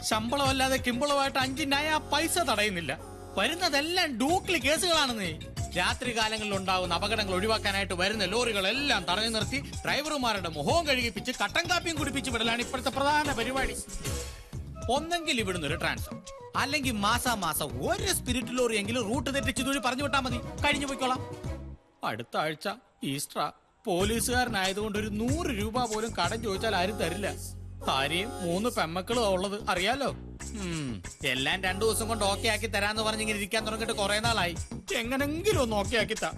ശമ്പളമല്ലാതെ കിമ്പളമായിട്ട് 5 നയ പൈസ തടയുന്നില്ല. വരുന്നതെല്ലാം ഡൂപ്ലി കേസുകളാണെന്നേ. രാത്രി കാലങ്ങളിൽ ഉണ്ടാകുന്ന അപകടങ്ങൾ ഒഴിവാക്കാനായിട്ട് വരുന്ന ലോറികളെല്ലാം തടഞ്ഞു നിർത്തി ഡ്രൈവർമാരുടെ മുഖവും കഴുകിപ്പിച്ച് കട്ടൻ കാപ്പിയും കുടിപ്പിച്ച് വിടലാണ് ഇപ്പോഴത്തെ പ്രധാന പരിപാടി. ഒന്നെങ്കിൽ ഇവിടുന്ന് ഒരു ട്രാൻസ്ഫർ, അല്ലെങ്കിൽ മാസാമാസം ഒരു സ്പിരിറ്റ് ലോറി എങ്കിലും റൂട്ട് തെറ്റിച്ച് തൊഴി പറഞ്ഞു വിട്ടാൽ മതി, കഴിഞ്ഞു പോയിക്കോളാം. അടുത്ത ആഴ്ച ഈസ്റ്റർ. പോലീസുകാരനായതുകൊണ്ട് ഒരു 100 രൂപ പോലും കടം ചോദിച്ചാൽ ആരും തരില്ല. ഭാര്യയും 3 പെമ്മക്കളും ഉള്ളത് അറിയാലോ. എല്ലാം 2 ദിവസം കൊണ്ട് ഓക്കെ ആക്കി തരാന്ന് പറഞ്ഞിങ്ങനെ ഇരിക്കാൻ തുടങ്ങിയിട്ട് കുറെ നാളായി. എങ്ങനെങ്കിലും ഒന്ന് ഓക്കെ ആക്കി താ.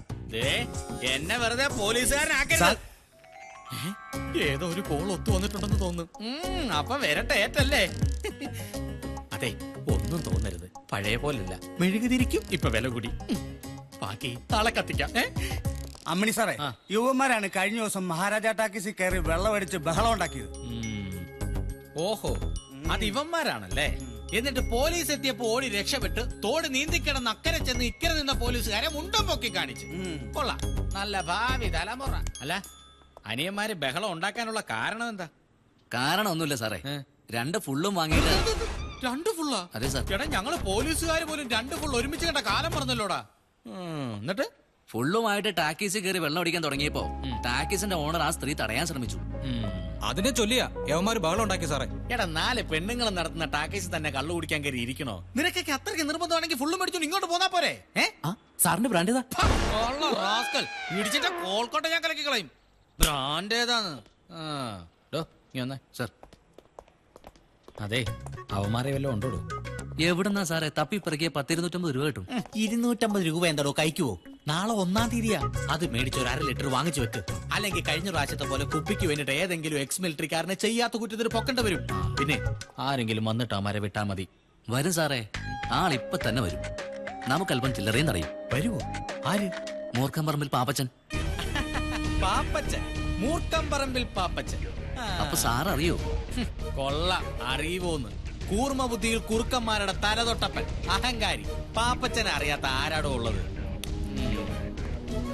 എന്നെ വെറുതെ പോലീസുകാരനാക്കരുത്. ഏതോ ഒരു കോൾ ഒത്തു വന്നിട്ടുണ്ടെന്ന് തോന്നുന്നു. അപ്പൊ വരട്ടെ ഏറ്റല്ലേ. അതെ, ഒന്നും തോന്നരുത്, പഴയ പോലല്ല, മെഴുകുതിരിക്കും ഇപ്പൊ വില കൂടി. ബാക്കി താളെ കത്തിക്കാം. അമ്മണി സാറേ, യുവന്മാരാണ് കഴിഞ്ഞ ദിവസം മഹാരാജ ടാക്കീസിൽ കയറി വെള്ളമടിച്ച് ബഹളം ഉണ്ടാക്കിയത്. ഓഹോ, അത് ഇവന്മാരാണല്ലേ. എന്നിട്ട് പോലീസ് എത്തിയപ്പോ ഓടി രക്ഷപ്പെട്ട് തോട് നീന്തിക്കിടന്ന് അക്കരെ ചെന്ന് ഇക്കരെ നിന്ന പോലീസുകാരെ മുണ്ടും പൊക്കി കാണിച്ചു. കൊള്ളാം, നല്ല ഭാവി തലമുറ. അല്ല, അനിയന്മാര് ബഹളം ഉണ്ടാക്കാനുള്ള കാരണം എന്താ? കാരണം ഒന്നുമില്ല സാറേ, 2 ഫുള്ളും വാങ്ങിയില്ല. 2 ഫുള്ളാ? അതെ സാർ. എടാ, ഞങ്ങള് പോലീസുകാര് പോലും 2 ഫുൾ ഒരുമിച്ച് കണ്ട കാലം പറഞ്ഞല്ലോടാ. എന്നിട്ട് ഫുള്ളുമായിട്ട് ടാക്കീസിൽ കയറി വെള്ളം അടിക്കാൻ തുടങ്ങിയപ്പോ ടാക്കീസിന്റെ ഓണർ ആ സ്ത്രീ തടയാൻ ശ്രമിച്ചു. അതിനെ ചൊല്ലിയാ യവന്മാര് ബഹളം ഉണ്ടാക്കി സാറേ. എടാ, 4 പെണ്ണുങ്ങൾ നടത്തുന്ന ടാക്കീസിൽ തന്നെ കള്ളു കുടിക്കാൻ കയറി ഇരിക്കണോ? നിനക്കൊക്കെ അത്രയ്ക്ക് നിർബന്ധമാണെങ്കിൽ ഫുള്ളും മേടിച്ചു ഇങ്ങോട്ട് പോന്നാ പോരെ? സാറിന്റെ ബ്രാൻഡ് ഏതാ? ഇടിച്ചിട്ട് കോൾക്കോട്ടെ ഞാൻ കലക്കി കളയും. ബ്രാൻഡ് ഏതാന്ന്? സാർ, അതെ, അവന്മാരെ വല്ലതും ഉണ്ടോ? എവിടെന്നാ സാറേ തപ്പി പിറകിയ 10-250 രൂപ കിട്ടും. 250 രൂപ എന്താടോ കഴിക്കുവോ? നാളെ 1-ാം തീയതിയാ. അത് മേടിച്ച് ഒരു 1/2 ലിറ്റർ വാങ്ങിച്ചു വെക്ക്. അല്ലെങ്കിൽ കഴിഞ്ഞ പ്രാവശ്യത്തെ പോലെ കുപ്പിക്ക് വേണ്ടിട്ട് ഏതെങ്കിലും എക്സ് മിലിറ്ററിക്കാരനെ ചെയ്യാത്ത കുറ്റത്തിന് പൊക്കേണ്ട വരും. പിന്നെ ആരെങ്കിലും വന്നിട്ട് അമാരെ വിട്ടാ മതി. വരും സാറേ, ആളിപ്പൊ തന്നെ വരും. നമുക്ക് അല്പം ചില്ലറയും തടയും. വരുവോ? ആര്? മൂർഖംപറമ്പിൽ പാപ്പച്ചൻ. പാപ്പച്ചൻ? മൂർഖംപറമ്പിൽ പാപ്പച്ചൻ? അപ്പൊ സാർ അറിയോ? കൊള്ള, അറിയുവോന്ന്. കൂർമ്മ ബുദ്ധിയിൽ കുറുക്കന്മാരുടെ തലതൊട്ടപ്പൻ, അഹങ്കാരി. പാപ്പച്ചനെ അറിയാത്ത ആരാടോ ഉള്ളത്?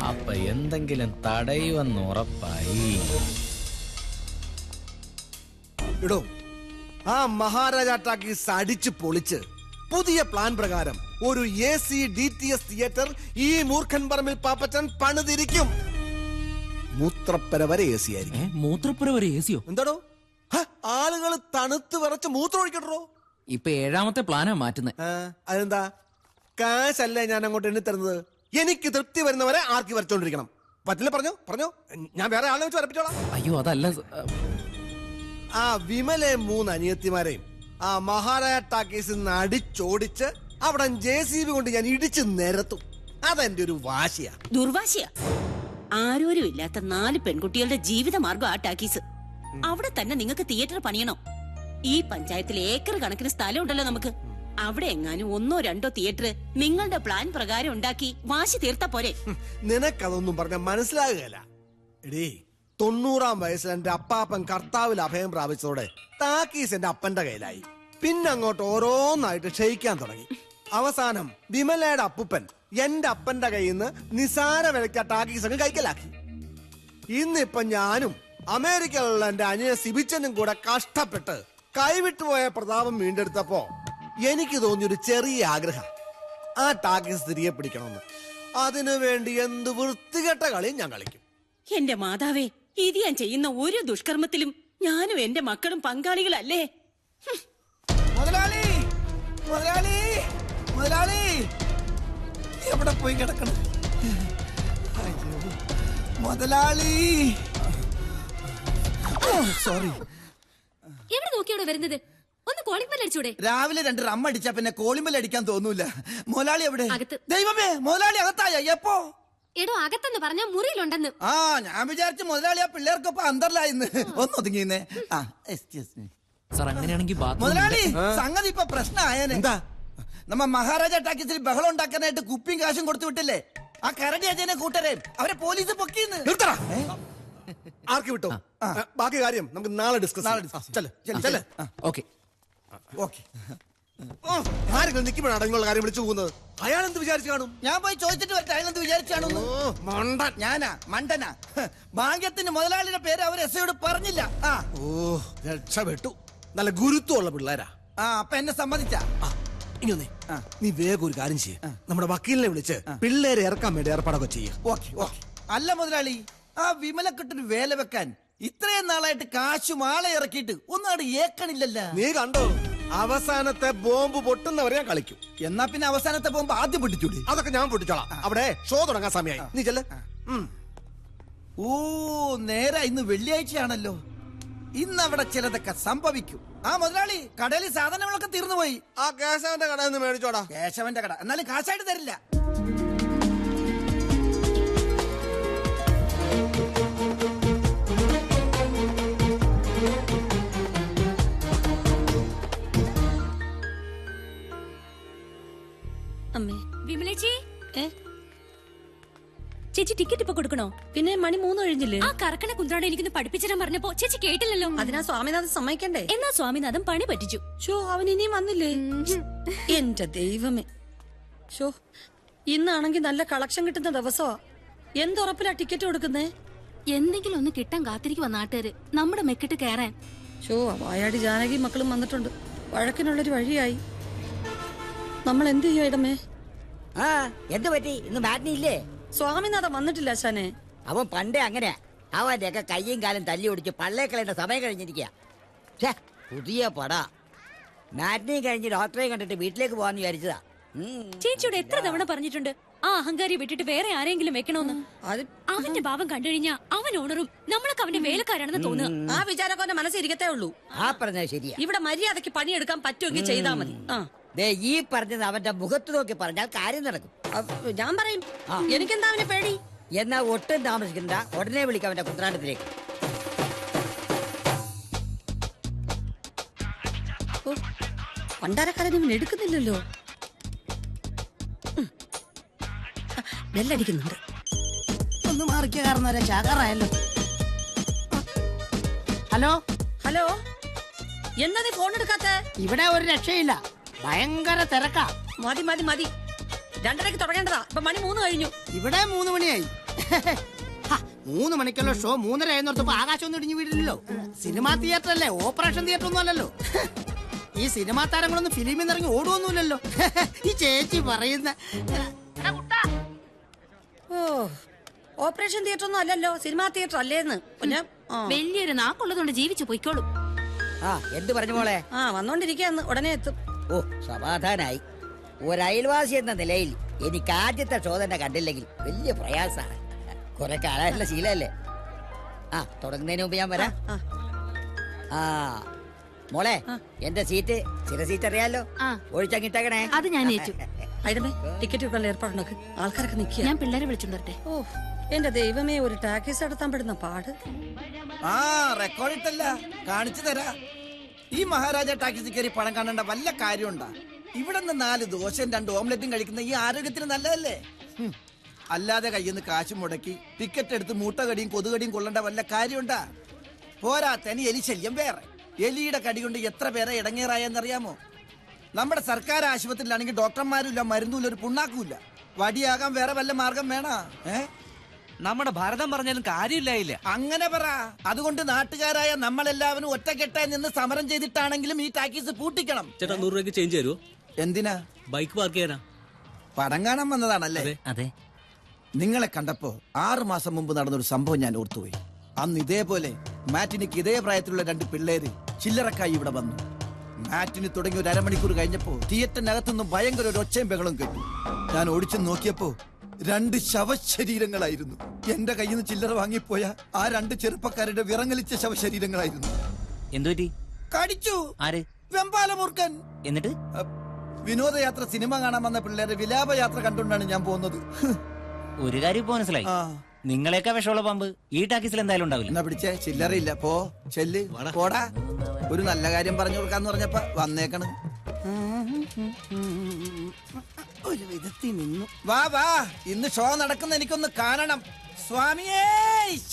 അപ്പൊ എന്തെങ്കിലും തടയുവെന്ന് ഉറപ്പായി. ഇടോ, ആ മഹാരാജ ടാക്കീസ് അടിച്ചു പൊളിച്ച് പുതിയ പ്ലാൻ പ്രകാരം ഒരു AC DTS തിയേറ്റർ ഈ മൂർഖൻ പറമ്പിൽ പാപ്പച്ചൻ പണിതിരിക്കും. മൂത്രപ്പര വരെ AC ആയിരിക്കും. മൂത്രപ്പുര വരെ AC യോ? എന്താടോ, ആളുകൾ തണുത്ത് വിറച്ച് മൂത്രം ഒഴിക്കട്ടോ. ഇപ്പൊ 7ാമത്തെ പ്ലാനാ മാറ്റുന്നത്. അതെന്താ? കാശല്ലേ ഞാൻ അങ്ങോട്ട് എണ്ണി തരുന്നത്. എനിക്ക് തൃപ്തി വരുന്നവരെ ആർക്കി വരച്ചോണ്ടിരിക്കണം. പറ്റില്ല, പറഞ്ഞോ പറഞ്ഞോ, ഞാൻ വേറെ ആളെ വെച്ച് വരപ്പിച്ചോളാം. അയ്യോ, അതല്ല. ആ വിമലെ 3 അനിയത്തിമാരെയും ആ മഹാരാജ ടാക്കീസിൽ നിന്ന് അടിച്ചോടിച്ച് അവിടെ JCB കൊണ്ട് ഞാൻ ഇടിച്ച് നിരത്തും. അതെന്റെ ഒരു വാശിയാ. ദുർവാശിയാ. ആരോരും ഇല്ലാത്ത 4 പെൺകുട്ടികളുടെ ജീവിതമാർഗം ആ ടാക്കീസ്. അവിടെ തന്നെ നിങ്ങൾക്ക് തിയേറ്റർ പണിയണം. ഈ പഞ്ചായത്തിൽ ഏക്കർ കണക്കിന് സ്ഥലം ഉണ്ടല്ലോ നമുക്ക്. അവിടെ എങ്ങാനും 1-2 തിയേറ്റർ നിങ്ങളുടെ പ്ലാൻ പ്രകാരം ഉണ്ടാക്കി വാശി തീർത്താ പോരെ? നിനക്കതൊന്നും പറഞ്ഞ മനസ്സിലാകുകയല്ല. എടീ, 90-ാം വയസ്സിൽ എന്റെ അപ്പാപ്പൻ കർത്താവിൽ അഭയം പ്രാപിച്ചതോടെ ടാക്കീസ് എന്റെ അപ്പന്റെ കയ്യിലായി. പിന്നെ അങ്ങോട്ട് ഓരോന്നായിട്ട് ക്ഷയിക്കാൻ തുടങ്ങി. അവസാനം വിമലയുടെ അപ്പുപ്പൻ എന്റെ അപ്പന്റെ കയ്യിൽ നിന്ന് നിസാര വിലയ്ക്ക് ടാക്കീസ് അങ്ങ് കൈക്കലാക്കി. ഇന്നിപ്പൊ ഞാനും അമേരിക്കയിലുള്ള എന്റെ അനിയ സിബിച്ചനും കൂടെ കഷ്ടപ്പെട്ട് കൈവിട്ടുപോയ പ്രതാപം വീണ്ടെടുത്തപ്പോ എനിക്ക് തോന്നിയൊരു ചെറിയ ആഗ്രഹം, ആ ടാക്കീസ് തിരികെ പിടിക്കണമെന്ന്. അതിനു വേണ്ടി എന്ത് വൃത്തികെട്ട കളിയും ഞാൻ കളിക്കും. എന്റെ മാതാവേ, ഇത് ഞാൻ ചെയ്യുന്ന ഒരു ദുഷ്കർമ്മത്തിലും ഞാനും എന്റെ മക്കളും പങ്കാളികളല്ലേ? മുതലാളി, മുതലാളി, മുതലാളി, എവിടെ പോയി കിടക്കണം? മുതലാളി, സോറി. എവിടെ നോക്കിയോടെ വരുന്നത്? ഒന്ന് കോളിംഗ് ബെൽ അടിച്ചൂടെ? രാവിലെ 2 റം അടിച്ചാ പിന്നെ കോളിംഗ് ബെൽ അടിക്കാൻ തോന്നൂല. മുതലാളി എവിടെ? അകത്ത്. ദൈവമേ, മുതലാളി അകത്തായ? എപ്പോ? എടോ, അകത്തെന്ന് പറഞ്ഞ മുറിയിലുണ്ടെന്ന്. ആ, ഞാൻ വിചാരിച്ചു മുതലാളി ആ പിള്ളേർക്കൊപ്പം അന്തർലായിന്ന്. ഒന്ന് ഒതുങ്ങിന്നേ. സാർ, അങ്ങനെയാണെങ്കിൽ മുതലാളി, സംഗതി ഇപ്പൊ പ്രശ്നമായേനെ. എന്താ? നമ്മ മഹാരാജ ടാക്കീസിൽ ബഹളം ഉണ്ടാക്കാനായിട്ട് കുപ്പിയും കാശും കൊടുത്തു വിട്ടില്ലേ? ആ കരടി അജയനെ കൂട്ടരെ അവരെ പോലീസ് പൊക്കിന്ന്. നിർത്തടാ. ആർക്ക് വിട്ടോ? ബാക്കി കാര്യം നമുക്ക് നാളെ ഡിസ്കസ്. ഓക്കെ. ആരെങ്കിലും നിൽക്കുമ്പോഴാണ് അടങ്ങുള്ള കാര്യം വിളിച്ചു പോകുന്നത്. അയാൾ എന്ത് വിചാരിച്ചു കാണും? ഞാൻ പോയി ചോദിച്ചിട്ട് വരട്ടെ, അയാൾ എന്ത് വിചാരിച്ചു കാണും? ഞാനാ മണ്ടനാ? ഭാഗ്യത്തിന് മുതലാളിയുടെ പേര് അവർ SIയോട് പറഞ്ഞില്ല. രക്ഷപ്പെട്ടു. നല്ല ഗുരുത്വമുള്ള പിള്ളേരാ. ആ അപ്പൊ എന്നെ സമ്മതിച്ച ഇങ്ങനെ നീ വേഗം ഒരു കാര്യം ചെയ്യ, നമ്മുടെ വക്കീലിനെ വിളിച്ച് പിള്ളേരെ ഇറക്കാൻ വേണ്ടി ഏർപ്പാടൊക്കെ ചെയ്യും. Okay okay. അല്ല മുതലാളി, ആ വിമലക്കെട്ടൊരു വേല വെക്കാൻ ഇത്രയും നാളായിട്ട് കാശും ആളെ ഇറക്കിയിട്ട് ഒന്നാട് ഏക്കണില്ലല്ല. നീ കണ്ടോ, അവസാനത്തെ ബോംബ് പൊട്ടുന്നവരെ ഞാൻ കളിക്കും. എന്നാ പിന്നെ അവസാനത്തെ പോകുമ്പോ ആദ്യം പൊട്ടിച്ചൂടി. അതൊക്കെ ഞാൻ പൊട്ടിച്ചോളാം. അവിടെ ഷോ തുടങ്ങാൻ സമയമായി, നീ ചെല്ല്. ഓ നേരെ ഇന്ന് വെള്ളിയാഴ്ചയാണല്ലോ. ഇന്ന് അവിടെ ചിലതൊക്കെ സംഭവിക്കും. ആ മുതലാളി, കടയിൽ സാധനങ്ങളൊക്കെ തീർന്നു പോയി. ആ കേശവന്റെ കടയിൽ നിന്ന് മേടിച്ചോടാ. കേശവന്റെ കട എന്നാലും കാശായിട്ട് തരില്ല. അമ്മേ വിമലേച്ചി, ഏ ചേച്ചി ടിക്കറ്റ് ഇപ്പൊ കൊടുക്കണോ? പിന്നെ മണി 3 കഴിഞ്ഞില്ലേ? ആ കറക്കണ കുന്ത്രോടെ എനിക്കൊന്ന് പഠിപ്പിച്ചിടാൻ പറഞ്ഞപ്പോ ചേച്ചി കേട്ടില്ലല്ലോ. അതിനാ സ്വാമിനാഥൻ സമ്മതിക്കണ്ടേ? എന്നാ സ്വാമിനാഥൻ പണി പറ്റിച്ചു. ഷോ അവൻ ഇനിയും വന്നില്ലേ? എന്റെ ദൈവമേ, ഷോ ഇന്നാണെങ്കിൽ നല്ല കളക്ഷൻ കിട്ടുന്ന ദിവസമാ. എന്തുറപ്പിലാ ടിക്കറ്റ് കൊടുക്കുന്നേ? എന്തെങ്കിലും ഒന്ന് കിട്ടാൻ കാത്തിരിക്കുവാ നാട്ടുകാര് നമ്മുടെ മെക്കിട്ട് കയറാൻ. ഷോ വായാടി ജാനകി മക്കളും വന്നിട്ടുണ്ട്. വഴക്കിനുള്ളൊരു വഴിയായി. നമ്മൾ എന്ത് ചെയ്യോ ഇടമേ? ആ എന്ത് പറ്റി? ഇന്ന് മാറ്റിനി ഇല്ലേ? സ്വാമിനാഥൻ വന്നിട്ടില്ല ശാനെ. അവൻ പണ്ടേ അങ്ങനെയാ. അവന്റെ ഒക്കെ കയ്യും കാലും തല്ലി ഓടിച്ച് പള്ളേക്കളേണ്ട സമയം കഴിഞ്ഞിരിക്കുക. പുതിയ പട മാറ്റിനി കഴിഞ്ഞ് ഡോക്ടറെ കണ്ടിട്ട് വീട്ടിലേക്ക് പോവാന്ന് വിചാരിച്ചതാ. ചേച്ചിയോട് എത്ര തവണ പറഞ്ഞിട്ടുണ്ട് ആ അഹങ്കാരി വിട്ടിട്ട് വേറെ ആരെങ്കിലും വെക്കണോന്ന്. അവന്റെ ഭാവം കണ്ടുകഴിഞ്ഞാ അവൻ ഓണറും നമ്മളൊക്കെ അവന്റെ വേലക്കാരാണെന്ന് തോന്നുക. ആ വിചാരമൊക്കെ അവന്റെ മനസ്സിരിക്കത്തേ ഉള്ളൂ. ആ പറഞ്ഞത് ശരിയാ. ഇവിടെ മര്യാദക്ക് പണിയെടുക്കാൻ പറ്റുമെങ്കിൽ ചെയ്താൽ മതി. ദേ ഈ പറഞ്ഞത് അവന്റെ മുഖത്ത് നോക്കി പറഞ്ഞാൽ കാര്യം നടക്കും. ഞാൻ പറയും. എനിക്കെന്താ അവനെ പേടി? എന്നാ ഒട്ടും താമസിക്കണ്ട, ഉടനെ വിളിക്കാം അവന്റെ കുത്രാണ്ടത്തിലേക്ക്. പണ്ടാരക്കാരൻ ഇവൻ എടുക്കുന്നില്ലല്ലോ. ബെല്ലടിക്കുന്നുണ്ട്. ഒന്ന് മാറിക്കുക, കാരണം ചാകാറായല്ലോ. ഹലോ ഹലോ, എന്താ നീ ഫോൺ എടുക്കാത്ത? ഇവിടെ ഒരു രക്ഷയില്ല, ഭയങ്കര തിരക്കാ. മതി മതി മതി, 2:30 തുടങ്ങേണ്ടതാ. ഇപ്പൊ മണി 3 കഴിഞ്ഞു. ഇവിടെ 3 മണിയായി. 3 മണിക്കുള്ള ഷോ 3:30 ആയെന്നോർത്തപ്പോ ആകാശം ഒന്നും ഇടിഞ്ഞു വീടില്ലല്ലോ. സിനിമാ തിയേറ്റർ അല്ലേ, ഓപ്പറേഷൻ തിയേറ്റർ ഒന്നും അല്ലല്ലോ. ഈ സിനിമാ താരങ്ങളൊന്നും ഫിലിമിൽ നിന്ന് ഇറങ്ങി ഓടുവൊന്നുമില്ലല്ലോ. ഈ ചേച്ചി പറയുന്ന ഓ ഓപ്പറേഷൻ തിയേറ്റർ ഒന്നും അല്ലല്ലോ, സിനിമാ തിയേറ്റർ അല്ലേന്ന്. പിന്നെ വലിയൊരു നാക്കുള്ളതുകൊണ്ട് ജീവിച്ചു പോയിക്കോളും. എന്ത് പറഞ്ഞു മോളെ? വന്നോണ്ടിരിക്കാന്ന്, ഉടനെ എത്തും. ഓ സമാധാനായി. ഒരയൽവാസി എന്ന നിലയിൽ എനിക്ക് ആദ്യത്തെ ഷോ തന്നെ കണ്ടില്ലെങ്കിൽ വലിയ പ്രയാസാണ്. കുറെ കാലമായിട്ടുള്ള ശീലല്ലേ. തുടങ്ങുന്നതിന് മുമ്പ് ഞാൻ വരാം. മോളെ, എന്റെ സീറ്റ് ചില സീറ്റ് അറിയാലോ, ഒഴിച്ചങ്ങിട്ടേക്കണേ. അത് ഞാൻ ഏറ്റു. ഐഡമേ, ടിക്കറ്റ് വെക്കാനുള്ള ഏർപ്പാടുണ്ടാക്ക്. ആൾക്കാരൊക്കെ നിൽക്കുക. ഞാൻ പിള്ളേരെ വിളിച്ചോണ്ടേ. ഓ എന്റെ ദൈവമേ, ഒരു ടാക്സി നടത്താൻ പെടുന്ന പാട്. റെക്കോർഡ് ഇട്ടല്ല, കാണിച്ചു തരാ. ഈ മഹാരാജ ടാക്സി കയറി പണം കാണേണ്ട വല്ല കാര്യമുണ്ടാ? ഇവിടെ നിന്ന് 4 ദോശയും 2 ഓംലെറ്റും കഴിക്കുന്ന ഈ ആരോഗ്യത്തിന് നല്ലതല്ലേ? അല്ലാതെ കയ്യിൽ നിന്ന് കാശ് മുടക്കി ടിക്കറ്റ് എടുത്ത് മൂട്ടകടിയും കൊതുകടിയും കൊള്ളേണ്ട വല്ല കാര്യമുണ്ടാ? പോരാത്തനി എലി ശല്യം വേറെ. എലിയുടെ കടി കൊണ്ട് എത്ര പേരെ ഇടങ്ങേറായെന്നറിയാമോ? നമ്മുടെ സർക്കാർ ആശുപത്രിയിലാണെങ്കിൽ ഡോക്ടർമാരുമില്ല, മരുന്നുമില്ല, ഒരു പുണ്ണാക്കുമില്ല. വടിയാകാൻ വേറെ വല്ല മാർഗം വേണോ? നമ്മുടെ ഭാരതം പറഞ്ഞാലും കാര്യമില്ലായില്ല. അങ്ങനെ പറ. അതുകൊണ്ട് നാട്ടുകാരായ നമ്മളെല്ലാവരും ഒറ്റക്കെട്ടായി നിന്ന് സമരം ചെയ്തിട്ടാണെങ്കിലും ഈ ടാക്കീസ് പൂട്ടിക്കണം. ചേട്ടാ 100 രൂപയ്ക്ക് ചേഞ്ച് തരുമോ? എന്തിനാ? ബൈക്ക് പാർക്ക് ചെയ്യാനാ. പടം കാണാൻ വന്നതാണല്ലേ? അതെ. നിങ്ങളെ കണ്ടപ്പോ 6 മാസം മുമ്പ് നടന്നൊരു സംഭവം ഞാൻ ഓർത്തുപോയി. അന്ന് ഇതേപോലെ മാറ്റിനിക്ക് ഇതേ പ്രായത്തിലുള്ള 2 പിള്ളേര് ചില്ലറക്കായി ഇവിടെ വന്നു. മാറ്റിന് തുടങ്ങി ഒരു അരമണിക്കൂർ കഴിഞ്ഞപ്പോ തിയേറ്ററിനകത്തുനിന്നും ഭയങ്കര ഒരു ഒച്ചയും ബഹളം കേട്ടു. ഞാൻ ഓടിച്ചു നോക്കിയപ്പോ 2 ശവശരീരങ്ങളായിരുന്നു. എന്റെ കയ്യിൽ നിന്ന് ചില്ലറ വാങ്ങിപ്പോയ ആ 2 ചെറുപ്പക്കാരുടെ വിറങ്ങലിച്ച ശവശരീരങ്ങളായിരുന്നു. എന്തുപറ്റി? കടിച്ചു. ആര്? വെമ്പാലമൂർഖൻ. എന്നിട്ട് വിനോദയാത്ര സിനിമ കാണാൻ വന്ന പിള്ളേരെ വിലാപയാത്ര കണ്ടുകൊണ്ടാണ് ഞാൻ പോകുന്നത്. ഒരു കാര്യം ഇപ്പൊ മനസ്സിലായി, നിങ്ങളെയൊക്കെ വിഷമുള്ള പമ്പ് ഈ ടാക്കീസിൽ എന്തായാലും ഉണ്ടാവില്ല. എന്നാ പിടിച്ചേ, ചില്ലറയില്ല. പോ ചെല്ല്, പോടാ. ഒരു നല്ല കാര്യം പറഞ്ഞു കൊടുക്കാന്ന് പറഞ്ഞപ്പ വന്നേക്കണ്. ഒരു വിധത്തിൽ നിന്നു. വാ വാ, ഇന്ന് ഷോ നടക്കുന്ന എനിക്കൊന്ന് കാണണം. സ്വാമിയേ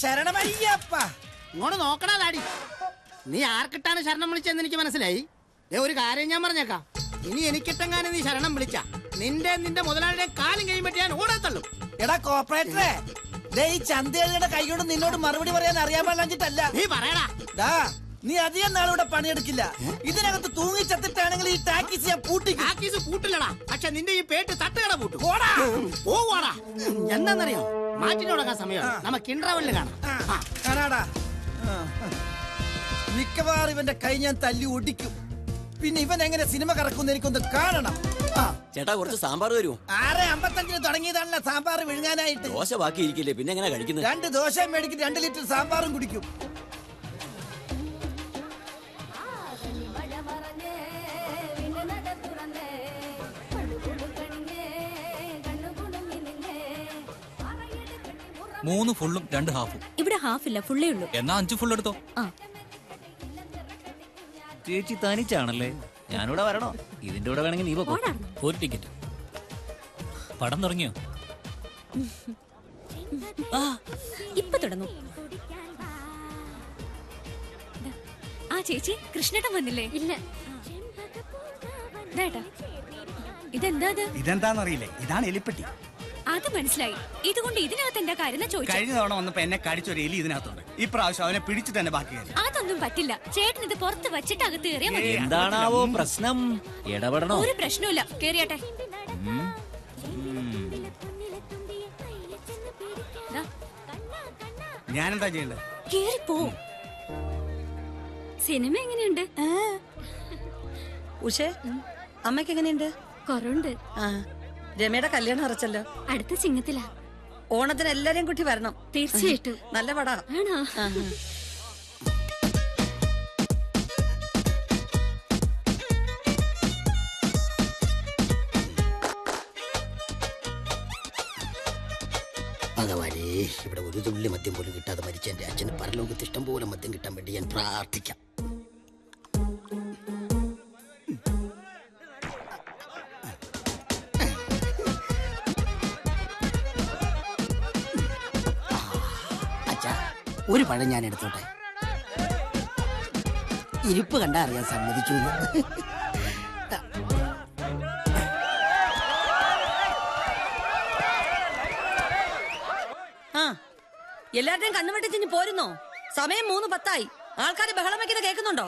ശരണമയ്യപ്പ. ഇങ്ങോട്ട് നോക്കണ താടി. നീ ആർക്കിട്ടാണ് ശരണം വിളിച്ചെന്ന് എനിക്ക് മനസ്സിലായി. ഒരു കാര്യം ഞാൻ പറഞ്ഞേക്കാം, ഇനി എനിക്കിട്ടെങ്ങാനും നീ ശരണം വിളിച്ച നിന്റെ മുതലാളിയുടെ കാലും കഴിയുമ്പോ ഞാൻ ഓടത്തുള്ളൂ. എടാ കോപ്പറേറ്ററെ, ഈ ചന്തയുടെ കൈ കൊണ്ട് നിന്നോട് മറുപടി പറയാൻ അറിയാൻ പാടില്ല. നീ പറയടാ. നീ അധികം നാളിവിടെ പണിയെടുക്കില്ല. ഇതിനകത്ത് തൂങ്ങി ചത്തിട്ടാണെങ്കിൽ ഈ ടാക്കീസ് ഞാൻ പൂട്ടിക്കും. ടാക്കീസ് പൂട്ടില്ലടാ, പക്ഷെ നിന്റെ ഈ പേട്ട് തട്ടുകട പൂട്ടും. പോവാടാ. എന്താന്നറിയോ, മാറ്റി തുടങ്ങാൻ സമയം. നമുക്ക് ഇന്റർവെല്ലിൽ കാണാം. കാണാടാ. മിക്കവാറും ഇവന്റെ കൈ ഞാൻ തല്ലി ഒടിക്കും. പിന്നെ ഇവൻ എങ്ങനെ സിനിമ കറക്കുന്ന എനിക്കൊന്ന് കാണണം. ചേട്ടാ കുറച്ച് സാമ്പാർ തരുമോ? 6:55 തുടങ്ങിയതാണല്ലോ സാമ്പാർ വിഴുങ്ങാനായിട്ട്. ദോശ ബാക്കി ഇരിക്കില്ലേ, പിന്നെ എങ്ങനെ കഴിക്കുന്നത്? 2 ദോശയും മേടിക്കും, 2 ലിറ്റർ സാമ്പാറും കുടിക്കും. മൂന്ന് ഫുള്ളും 2 ഹാഫും. ഇവിടെ ഹാഫ് ഇല്ല, ഫുള്ളേ ഉള്ളൂ. എന്നാ 5 ഫുൾ എടുത്തോ. ചേച്ചി തനിച്ചാണല്ലേ? ഞാനിവിടെ വരണോ? ഇതിന്റെ കൂടെ വേണമെങ്കിൽ നീ പോ. ഒരു ടിക്കറ്റ്. പടം തുടങ്ങിയോ? ഇപ്പൊ തുടങ്ങും. ആ ചേച്ചി, കൃഷ്ണേട്ടൻ വന്നില്ലേ? ഇല്ല. ഇതെന്താ? ഇതെന്താന്നറിയില്ലേ? ഇതാണ് എലിപ്പെട്ടി. അത് മനസ്സിലായി. ഇതുകൊണ്ട് ഇതിനകത്ത് എന്താ കാര്യം ചോദിച്ചു. കഴിഞ്ഞ തവണ വന്നപ്പോ എന്നെ കടിച്ചൊരു എലി ഇതിനകത്തുണ്ട്. ഇപ്രാവശ്യം അവനെ പിടിച്ചു തന്നെ ബാക്കി കാര്യം. അതൊന്നും പറ്റില്ല. ചേട്ടൻ ഇത് പുറത്ത് വെച്ചിട്ട് അകത്ത് കയറിയാ മതി. എന്താണാവോ പ്രശ്നം? ഇടപെടണോ? ഒരു പ്രശ്നമില്ല, കേറിയാട്ടെ. ഞാനെന്താ ചെയ്യണ്ടേ? കേറിപ്പോ. സിനിമ എങ്ങനെയുണ്ട്? ഉഷേ, അമ്മയ്ക്ക് എങ്ങനെയുണ്ട്? കുറവുണ്ട്. രമയുടെ കല്യാണം അറച്ചല്ലോ. അടുത്ത ചിങ്ങത്തിലാ. ഓണത്തിന് എല്ലാരെയും കൂട്ടി വരണം. തീർച്ചയായിട്ടും. നല്ല പടാ. ആണോ? ഭഗവാനേ, ഇവിടെ ഒരു തുള്ളി മദ്യം പോലും കിട്ടാതെ മരിച്ച എന്റെ അച്ഛന് പരലോകത്ത് ഇഷ്ടം പോലെ മദ്യം കിട്ടാൻ വേണ്ടി ഞാൻ പ്രാർത്ഥിക്കാം. അച്ഛാ, ഒരു പഴം ഞാൻ എടുത്തോട്ടെ. ഇരിപ്പ് കണ്ടാ അറിയാൻ സമ്മതിച്ചു. എല്ലാവരുടെയും കണ്ണുവെട്ടിച്ചിഞ്ഞ് പോരുന്നോ? സമയം 3:10. ആൾക്കാർ ബഹളം വെക്കുന്നത് കേൾക്കുന്നുണ്ടോ?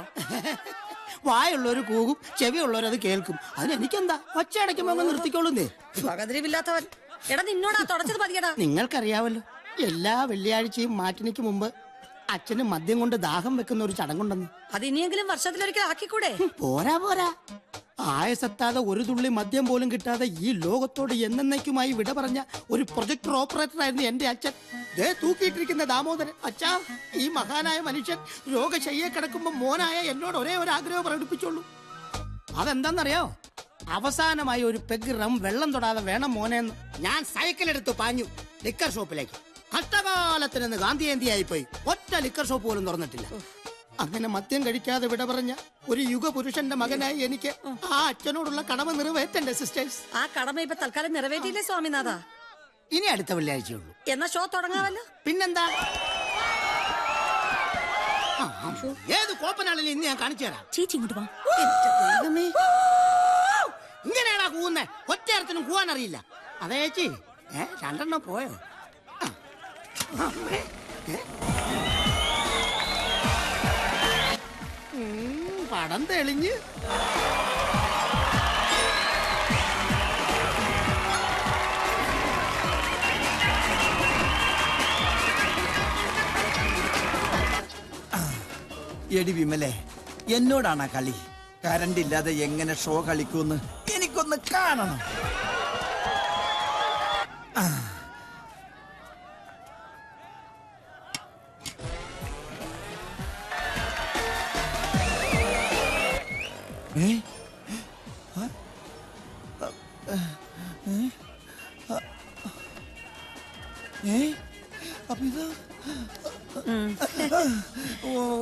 വായുള്ളവര് കൂകും, ചെവിയുള്ളവരത് കേൾക്കും. അതിനെനിക്കെന്താ, ഒച്ചയടയ്ക്കുമ്പോ അങ്ങ് നിർത്തിക്കോളുന്നേ. പകതിരിവില്ലാത്തവൻ. എടാ, നിന്നോടാ തുടച്ചത് മതിയടാ. നിങ്ങൾക്കറിയാവല്ലോ, എല്ലാ വെള്ളിയാഴ്ചയും മാറ്റിനിക്ക് മുമ്പ് അച്ഛന് മദ്യം കൊണ്ട് ദാഹം വെക്കുന്ന ഒരു ചടങ്ങുണ്ടെന്ന്. അത് ഇനിയെങ്കിലും വർഷത്തിലൊരിക്കൽ ആക്കിക്കൂടെ? പോരാ പോരാ, ആയസെത്താതെ ഒരു തുള്ളി മദ്യം പോലും കിട്ടാതെ ഈ ലോകത്തോട് എന്നേക്കുമായി വിട പറഞ്ഞ ഒരു പ്രൊജക്ടർ ഓപ്പറേറ്റർ ആയിരുന്നു എന്റെ അച്ഛൻ. ദേ തൂക്കിയിട്ടിരിക്കുന്ന ദാമോദരൻ. അച്ഛാ, ഈ മഹാനായ മനുഷ്യൻ രോഗശയ്യെ കിടക്കുമ്പോ മോനായ എന്നോട് ഒരേ ഒരു ആഗ്രഹം പ്രകടിപ്പിച്ചോളൂ. അതെന്താന്നറിയോ? അവസാനമായി ഒരു പെഗ് റം വെള്ളം തൊടാതെ വേണം മോനെന്ന്. ഞാൻ സൈക്കിൾ എടുത്ത് പാഞ്ഞു ലിക്കർ ഷോപ്പിലേക്ക്. കഷ്ടകാലത്തിന് ഗാന്ധിജയന്തിയായി പോയി. ഒറ്റ ലിക്കർ ഷോപ്പ് പോലും തുറന്നിട്ടില്ല. അങ്ങനെ മദ്യം കഴിക്കാതെ വിട പറഞ്ഞ ഒരു യുഗപുരുഷന്റെ മകനായി എനിക്ക് ആ അച്ഛനോടുള്ള കടമ നിറവേറ്റണ്ടേ സിസ്റ്റേഴ്സ്? ആ കടമ ഇപ്പൊ തൽക്കാലം നിറവേറ്റിയില്ലേ സ്വാമിനാഥ? ഇനി അടുത്ത വെള്ളിയാഴ്ചയുള്ളൂ. എന്നാ ഷോ തുടങ്ങാമല്ലോ. പിന്നെന്താ, ഏത് കോപ്പനാണെങ്കിലും ഇന്ന് ഞാൻ കാണിച്ചു തരാം. ചേച്ചി ഇങ്ങോട്ട് വാ. ഇങ്ങനെയാണാ കൂവുന്നേ? ഒറ്റയരത്തിനും കൂവാൻ അറിയില്ല. അതേ ചേച്ചി, 2 പോയോ? പടം തെളിഞ്ഞ്. എടി വിമലേ, എന്നോടാണ് കളി. കറണ്ട് ഇല്ലാതെ എങ്ങനെ ഷോ കളിക്കൂന്ന് എനിക്കൊന്ന് കാണണം.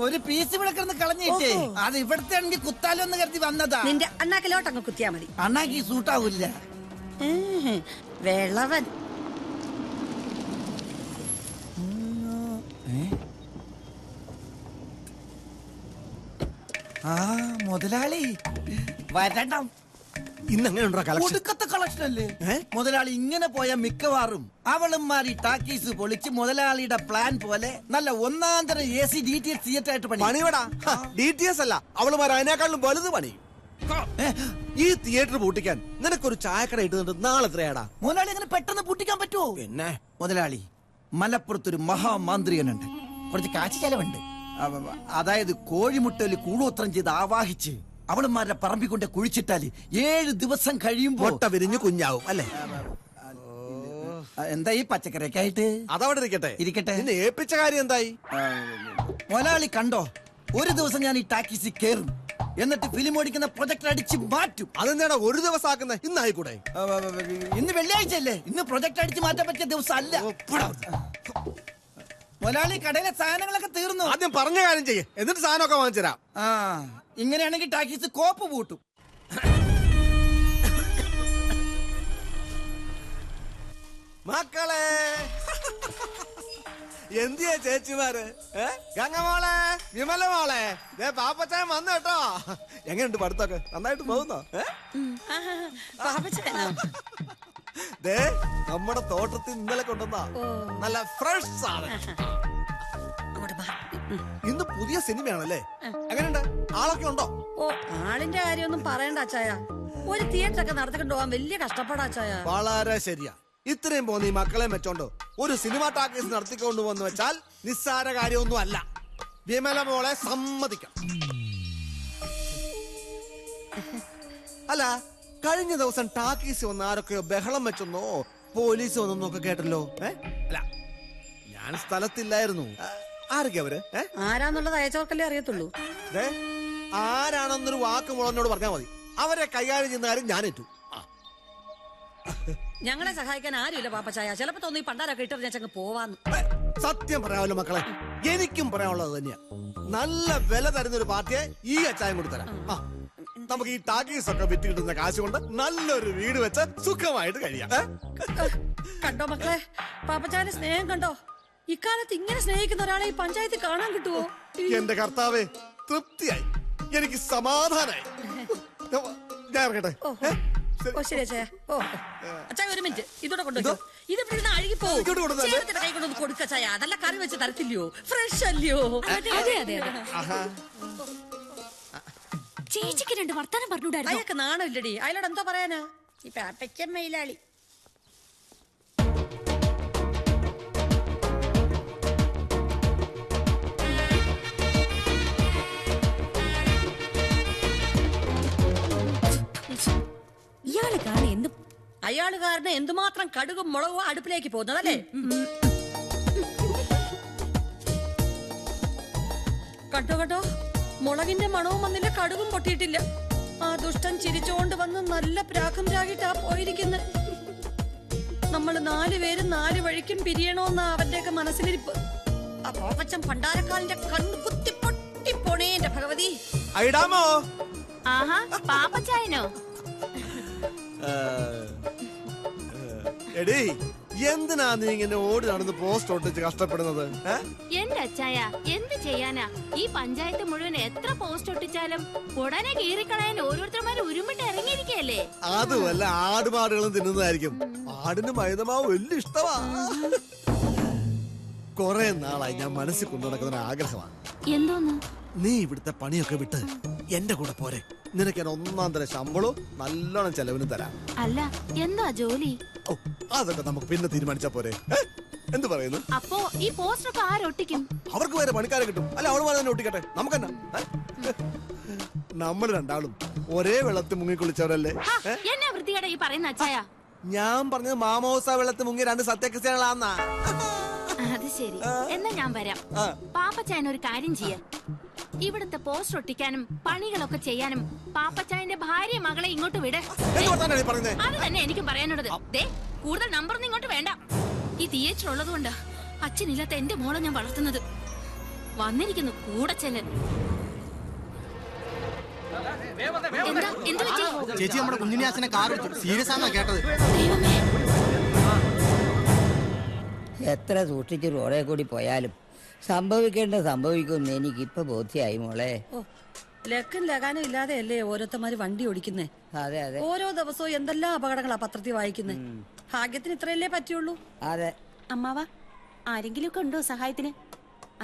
ഒരു പീസ് ഇവിടെ കിടന്ന് കളഞ്ഞിട്ടേ അത് ഇവിടത്തെ ആണെങ്കിൽ കുത്താലോ എന്ന് കരുതി വന്നതാ. നിന്റെ അണ്ണാക്കിലോട്ട് അങ്ങ് കുത്തിയാ മതി. അണ്ണാക്കി സൂട്ടാവൂല്ല. വെള്ളവൻ. ആ മുതലാളി വരണം. ഇന്ന് എങ്ങനെയുണ്ടോ കളക്ഷൻ? ഒടുക്കത്തെ കളക്ഷൻ അല്ലേ മുതലാളി? ഇങ്ങനെ പോയ മിക്കവാറും അവളുമാരി ടാക്കീസ് പൊളിച്ച് മുതലാളിയുടെ പ്ലാൻ പോലെ നല്ല ഒന്നാന്തര AC DTH തിയേറ്റർ ആയിട്ട് പണിയടാ. DTS അല്ല, അവളുമാർ അതിനേക്കാളും വലുത് പണി. ഈ തിയേറ്റർ പൂട്ടിക്കാൻ നിനക്കൊരു ചായക്കട ഇട്ടുന്നുണ്ട്. നാളെ എത്രയാടാ? മുതലാളി അങ്ങനെ പെട്ടെന്ന് പൂട്ടിക്കാൻ പറ്റുമോ? പിന്നെ മുതലാളി, മലപ്പുറത്തൊരു മഹാമാന്ത്രികനുണ്ട്. കുറച്ച് കാശ് ചെലവുണ്ട്. അതായത് കോഴിമുട്ടയിൽ കൂടോത്രം ചെയ്ത് ആവാഹിച്ച് അവളുമാരുടെ പറമ്പിക്കൊണ്ട് കുഴിച്ചിട്ടാല് 7 ദിവസം കഴിയുമ്പോ മുട്ട വിരിഞ്ഞ് കുഞ്ഞാവും അല്ലേ? എന്താ ഈ പച്ചക്കറിയൊക്കെ ആയിട്ട്? അതവിടെ ഇരിക്കട്ടെ. നിന്നെ ഏൽപ്പിച്ച കാര്യം എന്തായി? മുതലാളി കണ്ടോ, ഒരു ദിവസം ഞാൻ ഈ ടാക്കീസിൽ കയറും, എന്നിട്ട് ഫിലിം ഓടിക്കുന്ന പ്രൊജക്ടർ അടിച്ച് മാറ്റും. അതെന്താടാ ഒരു ദിവസം ആക്കുന്നത്? ഇന്നായിക്കൂടെ? ഇന്ന് വെള്ളിയാഴ്ച അല്ലേ? ഇന്ന് പ്രൊജക്ടർ അടിച്ച് മാറ്റാൻ പറ്റിയ ദിവസം അല്ല. മുതലാളി, കടയിലെ സാധനങ്ങളൊക്കെ തീർന്നു. ആദ്യം പറഞ്ഞ കാര്യം ചെയ്യേ, എന്നിട്ട് സാധനമൊക്കെ വാങ്ങിച്ചുതരാം. ഇങ്ങനെയാണെങ്കിൽ ടാക്കീസ് കോപ്പ് പൂട്ടും. മക്കളെ എന്തിയാ ചേച്ചിമാര്? ഗംഗമോളെ, വിമല മോളെ, പാപ്പച്ചാൻ വന്നു കേട്ടോ. എങ്ങനെയുണ്ട് പഠിത്തൊക്കെ? നന്നായിട്ട് പോകുന്നോ? ദേ, നമ്മുടെ തോട്ടത്തിൽ ഇന്നലെ കൊണ്ടുവന്ന നല്ല ഫ്രഷ് സാധനം. ഇന്ന് പുതിയ സിനിമയാണല്ലേ? എങ്ങനെയുണ്ട്? ആളൊക്കെ ഉണ്ടോ? ഓ, ആളിന്റെ കാര്യമൊന്നും പറയണ്ട അച്ചായ. ഒരു തിയേറ്റർ ഒക്കെ നടത്തിക്കൊണ്ട് പോകാൻ വലിയ കഷ്ടപ്പാടാ അച്ചായ. വളരെ ശരിയാ. ഇത്രയും പോന്ന ഈ മക്കളെ വെച്ചോണ്ടോ ഒരു സിനിമ ടാക്കീസ് നടത്തിക്കൊണ്ടു വന്ന് വെച്ചാൽ നിസ്സാര കാര്യമൊന്നും അല്ല. വിമല മോളെ സമ്മതിക്കാം. അല്ല, കഴിഞ്ഞ ദിവസം ടാക്കീസ് വന്ന് ആരൊക്കെയോ ബഹളം വെച്ചെന്നോ പോലീസ് വന്നെന്നൊക്കെ കേട്ടല്ലോ. അല്ല, ഞാൻ സ്ഥലത്തില്ലായിരുന്നു. ആരൊക്കെ അവര്? ആരാന്നുള്ളത് അയച്ചവർക്കല്ലേ അറിയത്തുള്ളൂ. ആരാണെന്നൊരു വാക്ക് മുളനോട് പറഞ്ഞാൽ മതി. അവരെ കൈകാര്യം ചെയ്യുന്ന കാര്യം ഞാനേറ്റു. ഞങ്ങളെ സഹായിക്കാൻ ആരുമില്ല പാപ്പച്ചായ. ചിലപ്പോ തോന്നി പണ്ടാരൊക്കെ ഇട്ടെറിഞ്ഞങ്ങ് പോവാന്ന്. സത്യം പറയാമല്ലോ മക്കളെ, എനിക്കും പറയാനുള്ളത് തന്നെയാ. നല്ല വില തരുന്ന ഒരു പാർട്ടിയെ ഈ അച്ചായം കൊടുത്തരാം. നമുക്ക് ഈ ടാക്കീസ് ഒക്കെ വിറ്റ് കിട്ടുന്ന കാശ് കൊണ്ട് നല്ലൊരു വീട് വെച്ച് സുഖമായിട്ട് കഴിയാം. കണ്ടോ മക്കളെ, പാപ്പച്ചായന്റെ സ്നേഹം കണ്ടോ? ഇക്കാലത്ത് ഇങ്ങനെ സ്നേഹിക്കുന്ന ഒരാളെ ഈ പഞ്ചായത്തിൽ കാണാൻ കിട്ടുവോ? എന്റെ കർത്താവേ, തൃപ്തിയായി, എനിക്ക് സമാധാനായി. ഞാൻ ഇറങ്ങട്ടെ. ഓ ശരി അച്ഛാ. ഓ അച്ഛാ, ഒരു മിനിറ്റ്, ഇതോടെ കൊണ്ടുവയ്ക്കോ. ഇത് ഇവിടെ അഴുകി പോകും. കൈ കൊണ്ടൊന്ന് കൊടുക്കച്ചായ. അതല്ല കറി വെച്ച് തരത്തില്ലയോ? ഫ്രഷ് അല്ലയോ? അതെ അതെ അതെ. ചേച്ചിക്ക് 2 വർത്താനം പറഞ്ഞൂടായിരുന്നു? അയാൾക്ക് നാണമില്ലടി. അയാളോട് എന്തോ പറയാനാ ഈ പാപ്പയ്ക്കൻ മയിലാളി. അയാള് കാരണം എന്തുമാത്രം കടുകും മുളകും അടുപ്പിലേക്ക് പോകുന്നതല്ലേ? കണ്ടോ കണ്ടോ, മുളകിന്റെ മണവും വന്നില്ല, കടുകും പൊട്ടിയിട്ടില്ല. ആ ദുഷ്ടൻ ചിരിച്ചോണ്ട് വന്ന് നല്ല പ്രാക്കും രാഗിട്ടാ പോയിരിക്കുന്നത്. നമ്മള് 4 പേരും 4 വഴിക്കും പിരിയണോന്നാ അവന്റെയൊക്കെ മനസ്സിലിരിപ്പ്. ആ പോപ്പച്ചൻ പണ്ടാരക്കാലിന്റെ കണ്ണ് കുത്തി പൊട്ടിപ്പോണേ എന്റെ ഭഗവതി. പാപ്പച്ചായനോ? എടീ, എന്തിനാ നീ ഇങ്ങനെ ഓടി നടന്ന് പോസ്റ്റ് ഒട്ടിച്ച് കഷ്ടപ്പെടുന്നത്? എന്റെ അച്ചായ, എന്ത് ചെയ്യാനാ? ഈ പഞ്ചായത്ത് മുഴുവൻ എത്ര പോസ്റ്റ് ഒട്ടിച്ചാലും ഉടനെ കീറിക്കളയാൻ ഓരോരുത്തർമാരും ഉരുമിട്ട് ഇറങ്ങിയിരിക്കല്ലേ. അത് വല്ല ആടുപാടുകളും തിന്നുന്നതായിരിക്കും. ആടിന് മൈദമാവ് വലിയ ഇഷ്ടമാ. കൊറേ നാളായി ഞാൻ മനസ്സിൽ കൊണ്ടു നടക്കുന്ന ആഗ്രഹമാണ്. എന്തോന്ന്? നീ ഇവിടുത്തെ പണിയൊക്കെ വിട്ട് എന്റെ കൂടെ പോരെ. നിനക്ക് ഞാൻ 1-ാം തരം ശമ്പളവും നല്ലോണം ചെലവിന് തരാം. അല്ല, എന്താ ജോലി? അതൊക്കെ നമുക്ക് പിന്നെ തീരുമാനിച്ചാ പോരെ? എന്ത് പറയുന്നു? അപ്പോ ഈ പോസ്റ്ററൊക്കെ ആരൊട്ടിക്കും? അവർക്ക് വേറെ പണിക്കാരെ കിട്ടും. അല്ല, അവളുമാരെ തന്നെ ഒട്ടിക്കട്ടെ. നമുക്കെന്നാ? നമ്മൾ രണ്ടാളും ഒരേ വെള്ളത്തിൽ മുങ്ങിക്കുളിച്ചവരല്ലേ? എന്നാ വൃത്തികേടാ ഈ പറയുന്ന അച്ചായ? ഞാൻ പറഞ്ഞത് മാമോസ വെള്ളത്തിൽ മുങ്ങി 2 സത്യക്രിസ്ത്യാനികളാന്നാ. അത് ശരി, എന്നാ ഞാൻ വരാം. പാപ്പച്ചായൻ ഒരു കാര്യം ചെയ്യാം. ഇവിടുത്തെ പോസ്റ്റർ ഒട്ടിക്കാനും പണികളൊക്കെ ചെയ്യാനും പാപ്പച്ചായന്റെ ഭാര്യ മകളെ ഇങ്ങോട്ട് വിട്. അത് തന്നെ എനിക്കും പറയാനുള്ളത്. കൂടുതൽ നമ്പറൊന്നും ഇങ്ങോട്ട് വേണ്ട. ഈ തിയേറ്റർ ഉള്ളത് കൊണ്ടാ അച്ഛനില്ലാത്ത എന്റെ മോളെ ഞാൻ വളർത്തുന്നത്. വന്നിരിക്കുന്നു കൂടെ ചെല്ലൻ. ചേച്ചി, നമ്മുടെ കുഞ്ഞിനെ അച്ഛനെ കാർ സീരിയസ് ആണെന്നാ കേട്ടത്. എത്ര സൂക്ഷിച്ച് റോഡേ കൂടി പോയാലും സംഭവിക്കേണ്ട സംഭവിക്കുമെന്ന് എനിക്കിപ്പോ ബോധ്യായി മോളെ. ലക്കും ലകാനും ഇല്ലാതെയല്ലേ ഓരോരുത്തന്മാര് വണ്ടി ഓടിക്കുന്നേ. അതെ അതെ ഓരോ ദിവസവും എന്തെല്ലാം അപകടങ്ങളാ പത്രത്തിൽ വായിക്കുന്നേ. ഭാഗ്യത്തിന് ഇത്രയല്ലേ പറ്റുള്ളൂ. അതെ. അമ്മാവാ, ആരെങ്കിലും ഒക്കെ ഉണ്ടോ സഹായത്തിന്?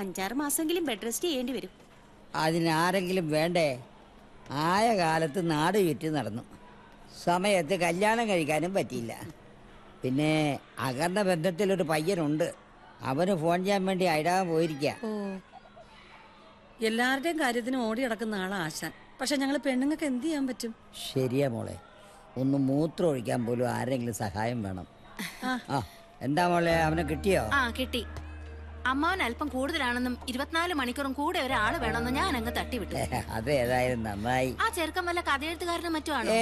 5-6 മാസമെങ്കിലും ബെഡ് റെസ്റ്റ് ചെയ്യേണ്ടി വരും. അതിനാരെങ്കിലും വേണ്ടേ? ആയ കാലത്ത് നാട് ചുറ്റി നടന്നു. സമയത്ത് കല്യാണം കഴിക്കാനും പറ്റിയില്ല. പിന്നെ അകർന്ന ബന്ധത്തിലൊരു പയ്യനുണ്ട്. അവന് ഫോൺ ചെയ്യാൻ വേണ്ടി അയടാൻ പോയിരിക്കുക. ഓ, എല്ലാവരുടെയും കാര്യത്തിന് ഓടി നടക്കുന്ന ആളാ ആശാൻ. പക്ഷെ ഞങ്ങൾ പെണ്ണുങ്ങൾക്ക് എന്ത് ചെയ്യാൻ പറ്റും? ശരിയാ മോളെ, ഒന്ന് മൂത്രം ഒഴിക്കാൻ പോലും ആരെങ്കിലും സഹായം വേണം. ആ, എന്താ മോളെ, അവനെ കിട്ടിയോ? ആ, കിട്ടി. അമ്മാവൻ അല്പം കൂടുതലാണെന്നും 24 മണിക്കൂറും കൂടെ ഒരാള് വേണമെന്നും ഞാൻ അങ്ങ് തട്ടിവിട്ടു. അതേതായാലും നന്നായി. ആ ചെറുക്കൻ വല്ല കഥയെഴുത്തുകാരനും മറ്റും ആണോ?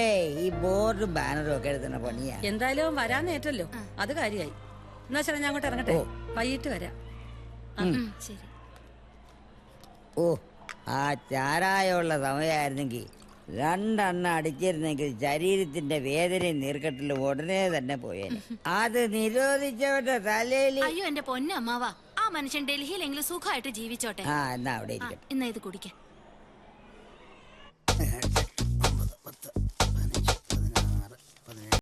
ഈ ബോർഡും ബാനറും ഒക്കെ എഴുതുന്ന പണിയാ. എന്തായാലും അവൻ വരാൻ നേറ്റല്ലോ, അത് കാര്യായി. എന്നാ ശരി, ഞാൻ അങ്ങോട്ട് ഇറങ്ങട്ടെ. വൈകിട്ട് വരാം. ശരി. ഓ, ആ ചാരായമുള്ള സമയമായിരുന്നെങ്കിൽ 2 അടിച്ചിരുന്നെങ്കിൽ ശരീരത്തിന്റെ വേദനയും നീർക്കെട്ടിലും ഉടനെ തന്നെ പോയേനെ. അത് നിരോധിച്ചവരുടെ തലയിൽ. അയ്യോ എന്റെ പൊന്നമ്മാവാ, ആ മനുഷ്യൻ ഡൽഹിയിലെങ്കിലും സുഖമായിട്ട് ജീവിച്ചോട്ടെ. എന്നാ അവിടെ ഇരിക്കട്ടെ. എന്നാ ഇത് കുടിക്കാം.